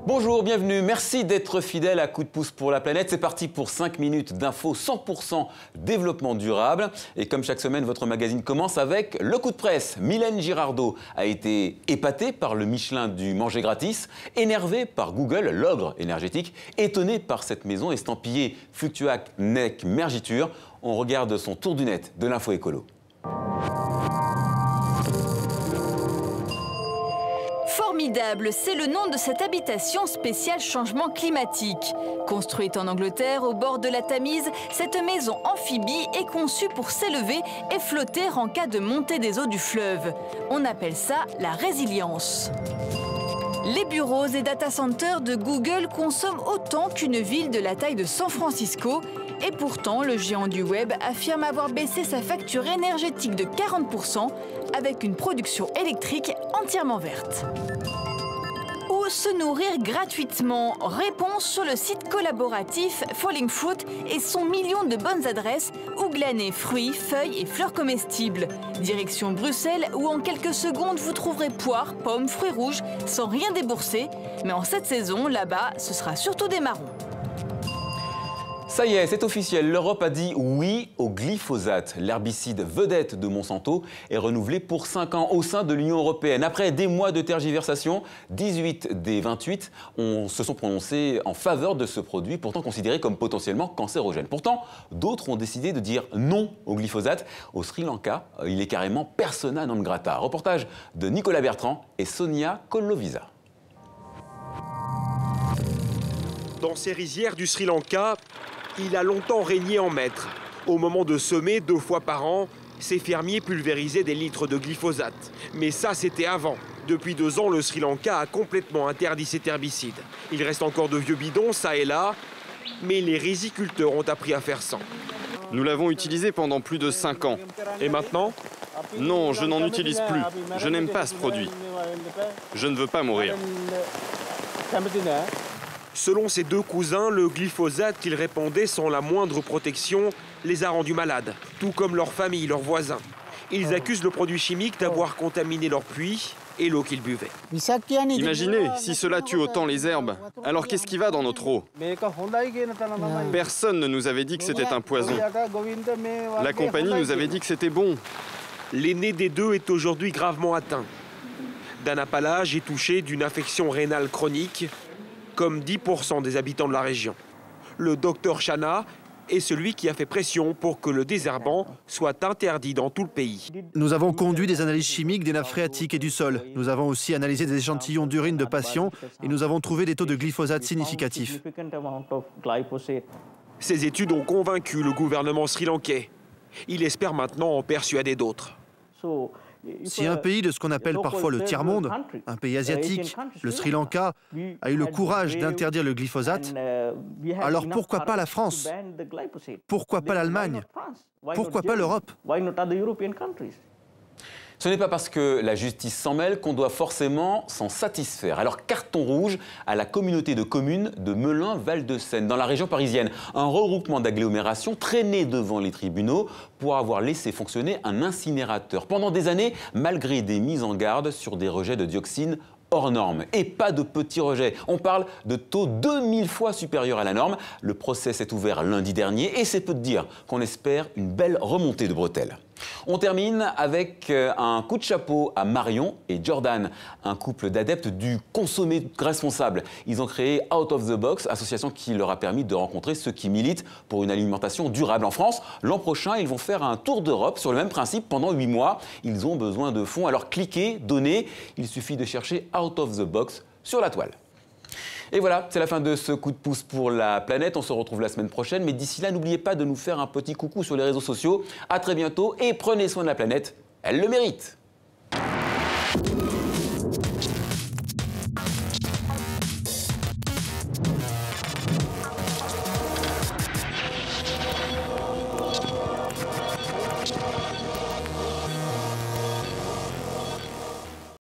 Bonjour, bienvenue, merci d'être fidèle à Coup de pouce pour la planète. C'est parti pour 5 minutes d'infos 100% développement durable. Et comme chaque semaine, votre magazine commence avec le coup de presse. Mylène Girardot a été épatée par le Michelin du manger gratis, énervée par Google, l'ogre énergétique, étonnée par cette maison estampillée Fluctuac Nec Mergiture. On regarde son tour du net de l'info écolo. Formidable, c'est le nom de cette habitation spéciale changement climatique. Construite en Angleterre, au bord de la Tamise, cette maison amphibie est conçue pour s'élever et flotter en cas de montée des eaux du fleuve. On appelle ça la résilience. Les bureaux et data centers de Google consomment autant qu'une ville de la taille de San Francisco. Et pourtant, le géant du web affirme avoir baissé sa facture énergétique de 40% avec une production électrique entièrement verte. Où se nourrir gratuitement? Réponse sur le site collaboratif Falling Fruit et son million de bonnes adresses où glaner fruits, feuilles et fleurs comestibles. Direction Bruxelles où en quelques secondes vous trouverez poires, pommes, fruits rouges sans rien débourser. Mais en cette saison, là-bas, ce sera surtout des marrons. Ça y est, c'est officiel, l'Europe a dit oui au glyphosate. L'herbicide vedette de Monsanto est renouvelé pour 5 ans au sein de l'Union européenne. Après des mois de tergiversation, 18 des 28 se sont prononcés en faveur de ce produit, pourtant considéré comme potentiellement cancérogène. Pourtant, d'autres ont décidé de dire non au glyphosate. Au Sri Lanka, il est carrément persona non grata. Reportage de Nicolas Bertrand et Sonia Kollovisa. Dans ces rizières du Sri Lanka, il a longtemps régné en maître. Au moment de semer 2 fois par an, ces fermiers pulvérisaient des litres de glyphosate. Mais ça, c'était avant. Depuis 2 ans, le Sri Lanka a complètement interdit cet herbicide. Il reste encore de vieux bidons, ça et là, mais les riziculteurs ont appris à faire sans. Nous l'avons utilisé pendant plus de 5 ans. Et maintenant? Non, je n'en utilise plus. Je n'aime pas ce produit. Je ne veux pas mourir. Selon ses 2 cousins, le glyphosate qu'ils répandaient sans la moindre protection les a rendus malades, tout comme leur famille, leurs voisins. Ils accusent le produit chimique d'avoir contaminé leur puits et l'eau qu'ils buvaient. Imaginez, si cela tue autant les herbes, alors qu'est-ce qui va dans notre eau? Personne ne nous avait dit que c'était un poison. La compagnie nous avait dit que c'était bon. L'aîné des 2 est aujourd'hui gravement atteint. Dana Palage est touché d'une affection rénale chronique, comme 10% des habitants de la région. Le docteur Chana est celui qui a fait pression pour que le désherbant soit interdit dans tout le pays. Nous avons conduit des analyses chimiques des nappes phréatiques et du sol. Nous avons aussi analysé des échantillons d'urine de patients et nous avons trouvé des taux de glyphosate significatifs. Ces études ont convaincu le gouvernement sri-lankais. Il espère maintenant en persuader d'autres. Si un pays de ce qu'on appelle parfois le tiers-monde, un pays asiatique, le Sri Lanka, a eu le courage d'interdire le glyphosate, alors pourquoi pas la France? Pourquoi pas l'Allemagne? Pourquoi pas l'Europe? Ce n'est pas parce que la justice s'en mêle qu'on doit forcément s'en satisfaire. Alors carton rouge à la communauté de communes de Melun-Val-de-Seine, dans la région parisienne. Un regroupement d'agglomérations traîné devant les tribunaux pour avoir laissé fonctionner un incinérateur. Pendant des années, malgré des mises en garde sur des rejets de dioxine hors norme. Et pas de petits rejets. On parle de taux 2000 fois supérieurs à la norme. Le procès s'est ouvert lundi dernier et c'est peu de dire qu'on espère une belle remontée de bretelles. On termine avec un coup de chapeau à Marion et Jordan, un couple d'adeptes du consommé responsable. Ils ont créé Out of the Box, association qui leur a permis de rencontrer ceux qui militent pour une alimentation durable en France. L'an prochain, ils vont faire un tour d'Europe sur le même principe pendant 8 mois. Ils ont besoin de fonds, alors cliquez, donnez. Il suffit de chercher Out of the Box sur la toile. Et voilà, c'est la fin de ce coup de pouce pour la planète. On se retrouve la semaine prochaine. Mais d'ici là, n'oubliez pas de nous faire un petit coucou sur les réseaux sociaux. À très bientôt et prenez soin de la planète. Elle le mérite.